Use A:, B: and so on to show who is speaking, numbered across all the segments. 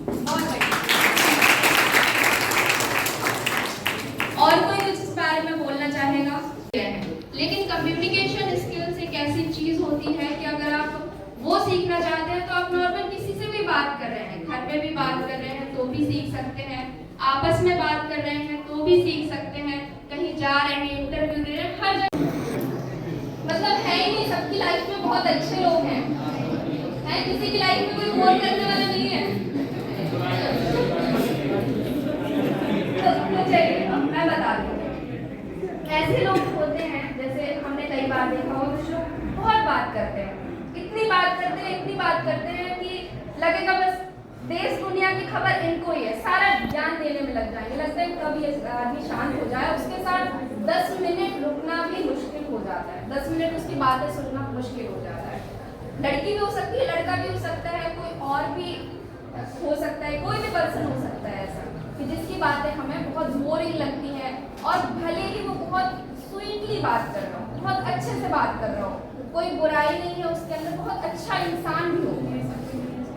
A: बहुत बढ़िया। और कोई कुछ इस बारे में बोलना चाहेगा? लेकिन कम्युनिकेशन स्किल्स एक ऐसी चीज होती है कि अगर आप वो सीखना चाहते हैं तो आप नॉर्मल किसी से भी बात कर रहे हैं, घर पे भी बात कर रहे हैं तो भी सीख सकते हैं, आपस में बात कर रहे हैं तो भी सीख सकते हैं, कहीं जा रहे हैं, इंटरव्यू दे रहे हैं, हर जगह। मतलब है ही नहीं, सबकी लाइफ में बहुत अच्छे लोग हैं, किसी की लाइफ में कोई बोर करने वाला नहीं है। तो चलिए मैं बता दूं, ऐसे लोग होते हैं जैसे हमने कई बार देखा हो, कुछ लोग बहुत बात करते हैं, इतनी बात करते हैं कि लगेगा बस देश दुनिया की खबर इनको ही है, सारा ज्ञान देने में लग जाएंगे, लगता है कभी आदमी शांत हो जाए, उसके साथ 10 मिनट रुकना भी मुश्किल हो जाता है, 10 मिनट उसकी बातें सुनना मुश्किल हो जाता है। लड़की भी हो सकती है, लड़का भी हो सकता है, कोई और भी हो सकता है, कोई भी पर्सन हो सकता है ऐसा कि जिसकी बातें हमें बहुत बोरिंग लगती है, और भले ही वो बहुत स्वीटली बात कर रहा हो, बहुत अच्छे से बात कर रहा हो, कोई बुराई नहीं है उसके अंदर, बहुत अच्छा इंसान भी हो,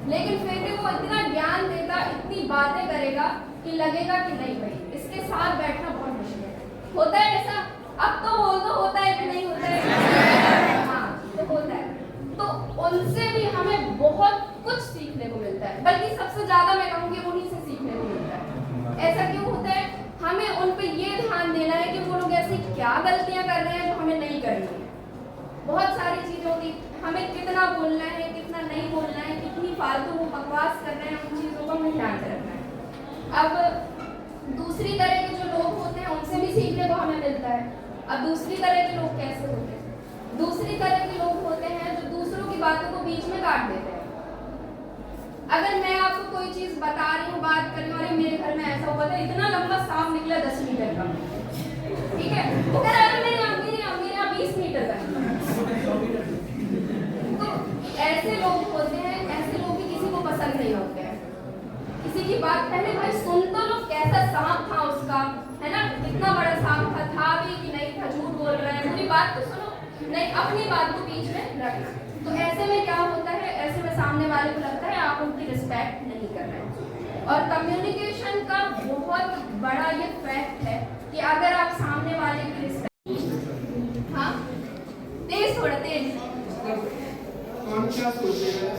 A: लेकिन फिर भी वो इतना ज्ञान देगा, इतनी बातें करेगा कि लगेगा कि नहीं भाई इसके साथ बैठना बहुत मुश्किल है। होता है ऐसा? अब तो बोल दो होता है कि नहीं होता है? हाँ, तो होता है। तो उनसे भी हमें बहुत कुछ सीखने को मिलता है, बल्कि सबसे ज्यादा मैं कहूँगी उन्हीं से सीखने को मिलता है। ऐसा क्यों होता है? हमें उन पे ये ध्यान देना है कि वो लोग ऐसी क्या गलतियां कर रहे हैं जो हमें नहीं करनी है। बहुत सारी चीजें होती, हमें कितना बोलना है, कितना नहीं बोलना है, कितनी फालतू वो बकवास कर रहे हैं, उन चीजों को हमें ध्यान से रखना है। अब दूसरी तरह के जो लोग होते हैं उनसे भी सीखने को हमें मिलता है। अब दूसरी तरह के लोग कैसे होते हैं? दूसरी तरह के लोग होते हैं जो दूसरों की बातों को बीच में काट देते हैं। अगर मैं आपको कोई चीज बता रही हूँ, बात कर रही हूँ, अरे मेरे घर में ऐसा हुआ था, इतना लंबा सांप निकला 10 मीटर का, ठीक है, वो कह रहा है मेरे यहाँ 20 मीटर का। तो ऐसे लोग होते हैं, ऐसे लोग भी किसी को पसंद नहीं होते हैं। किसी की बात पहले भाई सुन तो लो, कैसा सांप था उसका, है ना, कितना बड़ा सांप था भी कि नहीं था, झूठ बोल रहा है, पूरी बात तो सुनो, नहीं अपनी बात को बीच में रखना। तो ऐसे में क्या होता है, ऐसे में सामने वाले को लगता है आप उनकी रिस्पेक्ट नहीं कर रहे हैं। और कम्युनिकेशन का बहुत बड़ा ये फैक्ट है कि अगर आप सामने वाले की रिस्पेक्ट, हाँ तेज, थोड़ा तेज,
B: कौन क्या सोचेगा?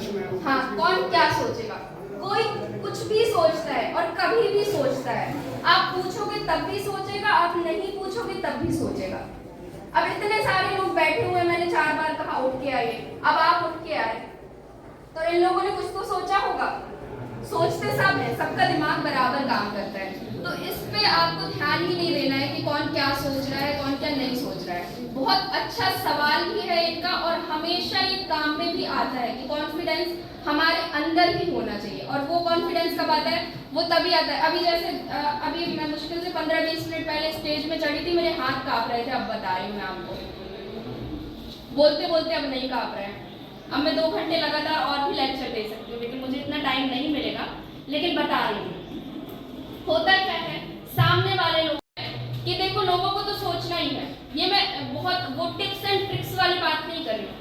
A: हाँ कौन क्या सोचेगा? कोई कुछ भी सोचता है और कभी भी सोचता है। आप पूछोगे तब भी सोचेगा, आप नहीं पूछोगे तब भी सोचेगा। अब इतने सारे लोग बैठे हुए, मैंने 4 बार कहा उठ के आइए, अब आप उठ के आए, तो इन लोगों ने कुछ तो सोचा होगा। सोचते सब है, सबका दिमाग बराबर काम करता है, तो इस पे आपको ध्यान ही नहीं देना है कि कौन क्या सोच रहा है, कौन क्या नहीं सोच रहा है। बहुत अच्छा सवाल भी है इनका, और हमेशा ये काम में भी आता है कि कॉन्फिडेंस हमारे अंदर ही होना चाहिए। और वो कॉन्फिडेंस कब आता है? वो तभी आता है, अभी जैसे अभी मैं मुश्किल से 15-20 मिनट पहले स्टेज में चढ़ी थी, मेरे हाथ कांप रहे थे, अब बता रही हूँ मैं आपको, बोलते बोलते अब नहीं कांप रहे हैं। अब मैं 2 घंटे लगातार और भी लेक्चर दे सकती हूँ, लेकिन मुझे इतना टाइम नहीं मिलेगा, लेकिन बता रही हूँ। होता क्या है, सामने वाले लोग कि देखो लोगों को तो सोचना ही है, ये मैं बहुत वो टिप्स एंड ट्रिक्स वाली बात नहीं कर रही हूँ,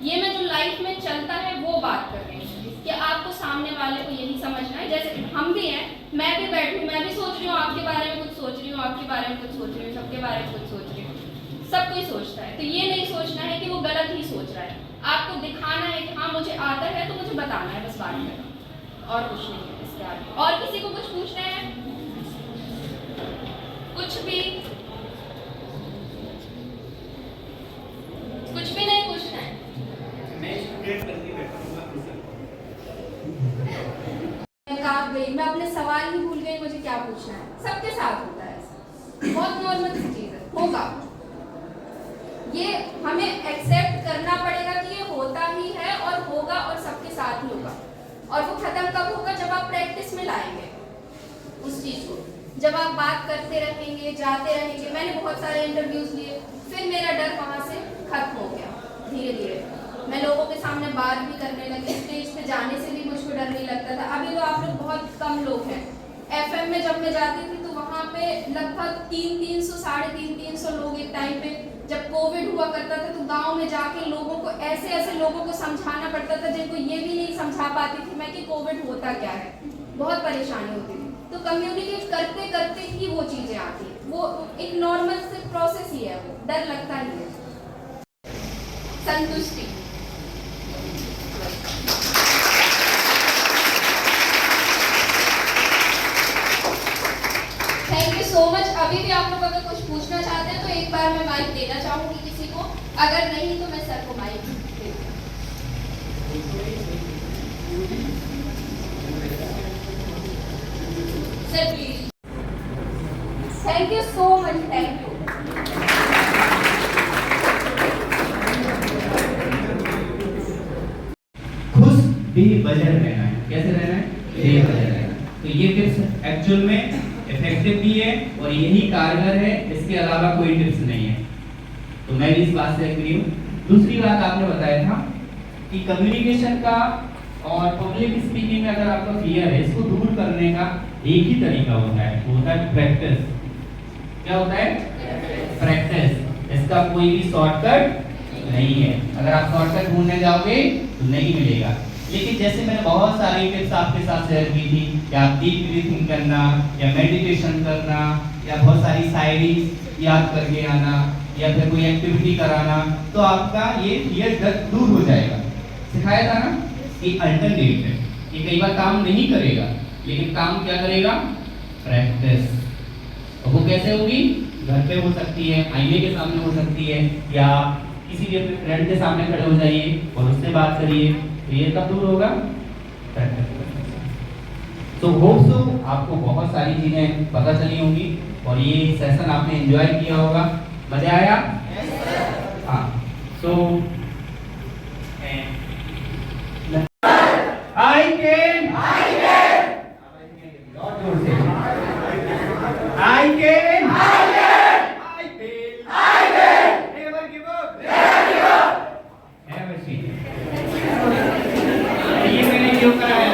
A: ये मैं जो लाइफ में चलता है वो बात कर रही हूँ कि आपको सामने वाले को यही समझना है। जैसे हम भी हैं, मैं भी बैठी हूँ, मैं भी सोच रही हूँ आपके बारे में कुछ सोच रही हूँ, आपके बारे में कुछ सोच रही हूँ, सबके बारे में कुछ सोच रही हूँ, सब कोई सोचता है। तो ये नहीं सोचना है कि वो गलत ही सोच रहा है, आपको दिखाना है कि हाँ मुझे आता है, तो मुझे बताना है, बस बात करना, और कुछ नहीं है इसके आगे। और किसी को कुछ पूछना है? कुछ भी नहीं पूछना है? मैं अपने सवाल ही भूल गई, मुझे क्या पूछना है। सबके साथ होता है ऐसा, बहुत नॉर्मल सी चीज है, होगा, ये हमें एक्सेप्ट करना पड़ेगा कि ये होता ही है और होगा, और सबके साथ ही होगा। और वो खत्म कब होगा? जब आप प्रैक्टिस में लाएंगे उस चीज को, जब आप बात करते रहेंगे, जाते रहेंगे। मैंने बहुत सारे इंटरव्यूज लिए, फिर मेरा डर वहां से खत्म हो गया। धीरे धीरे मैं लोगों के सामने बात भी करने लगी, स्टेज पे जाने से भी मुझको डर नहीं लगता था। अभी तो आप लोग बहुत कम लोग हैं। FM में जब मैं जाती थी तो वहाँ पे लगभग 300 साढ़े 300 लोग एक टाइम पे, जब कोविड हुआ करता था, तो गांव में जाके लोगों को ऐसे लोगों को समझाना पड़ता था जिनको ये भी नहीं समझा पाती थी मैं कि कोविड होता क्या है, बहुत परेशानी होती थी। तो कम्युनिकेट करते करते ही वो चीज़ें आती हैं, वो एक नॉर्मल से प्रोसेस ही है, वो डर लगता ही है। संतुष्टि, थैंक यू सो मच। अभी भी आप लोग अगर कुछ पूछना चाहते हैं तो एक बार मैं माइक देना चाहूंगी किसी को, अगर नहीं तो मैं सर को माइक दे दूंगी। Sir please. Thank you so much, thank you.
C: खुश बेवजह रहना है। कैसे रहना है? बेवजह रहना। तो ये टिप्स एक्चुअल में इफेक्टिव भी है और यही कारगर है, इसके अलावा कोई टिप्स नहीं है। तो मैं भी इस बात से एग्री हूँ। दूसरी बात आपने बताया था कि कम्युनिकेशन का और पब्लिक स्पीकिंग में अगर आपका फियर है, इसको दूर करने का एक ही तरीका होता है, वो होता है प्रैक्टिस। क्या होता है? प्रैक्टिस। इसका कोई भी शॉर्टकट नहीं है। अगर आप शॉर्टकट ढूंढने जाओगे तो नहीं मिलेगा। लेकिन जैसे मैंने बहुत सारी टिप्स आपके साथ शेयर की थी कि आप डीप ब्रीथिंग करना या मेडिटेशन करना या बहुत सारी शायरीज याद करके आना या फिर कोई एक्टिविटी कराना, तो आपका ये फियर दूर हो जाएगा। सिखाया था ना कि अल्टरनेट है, ये कई बार काम नहीं करेगा लेकिन काम क्या करेगा? प्रैक्टिस। वो कैसे होगी? घर पे हो सकती है, आईने के सामने हो सकती है, या किसी भी अपने फ्रेंड के सामने खड़े हो जाइए और उससे बात करिए। तो ये कब दूर होगा? तो होप सो आपको बहुत सारी चीजें पता चली होंगी और ये सेशन आपने एंजॉय किया होगा। मजा आया? हाँ। सो I can और जोर से I can never give up never cheat। ये मैंने जो करा है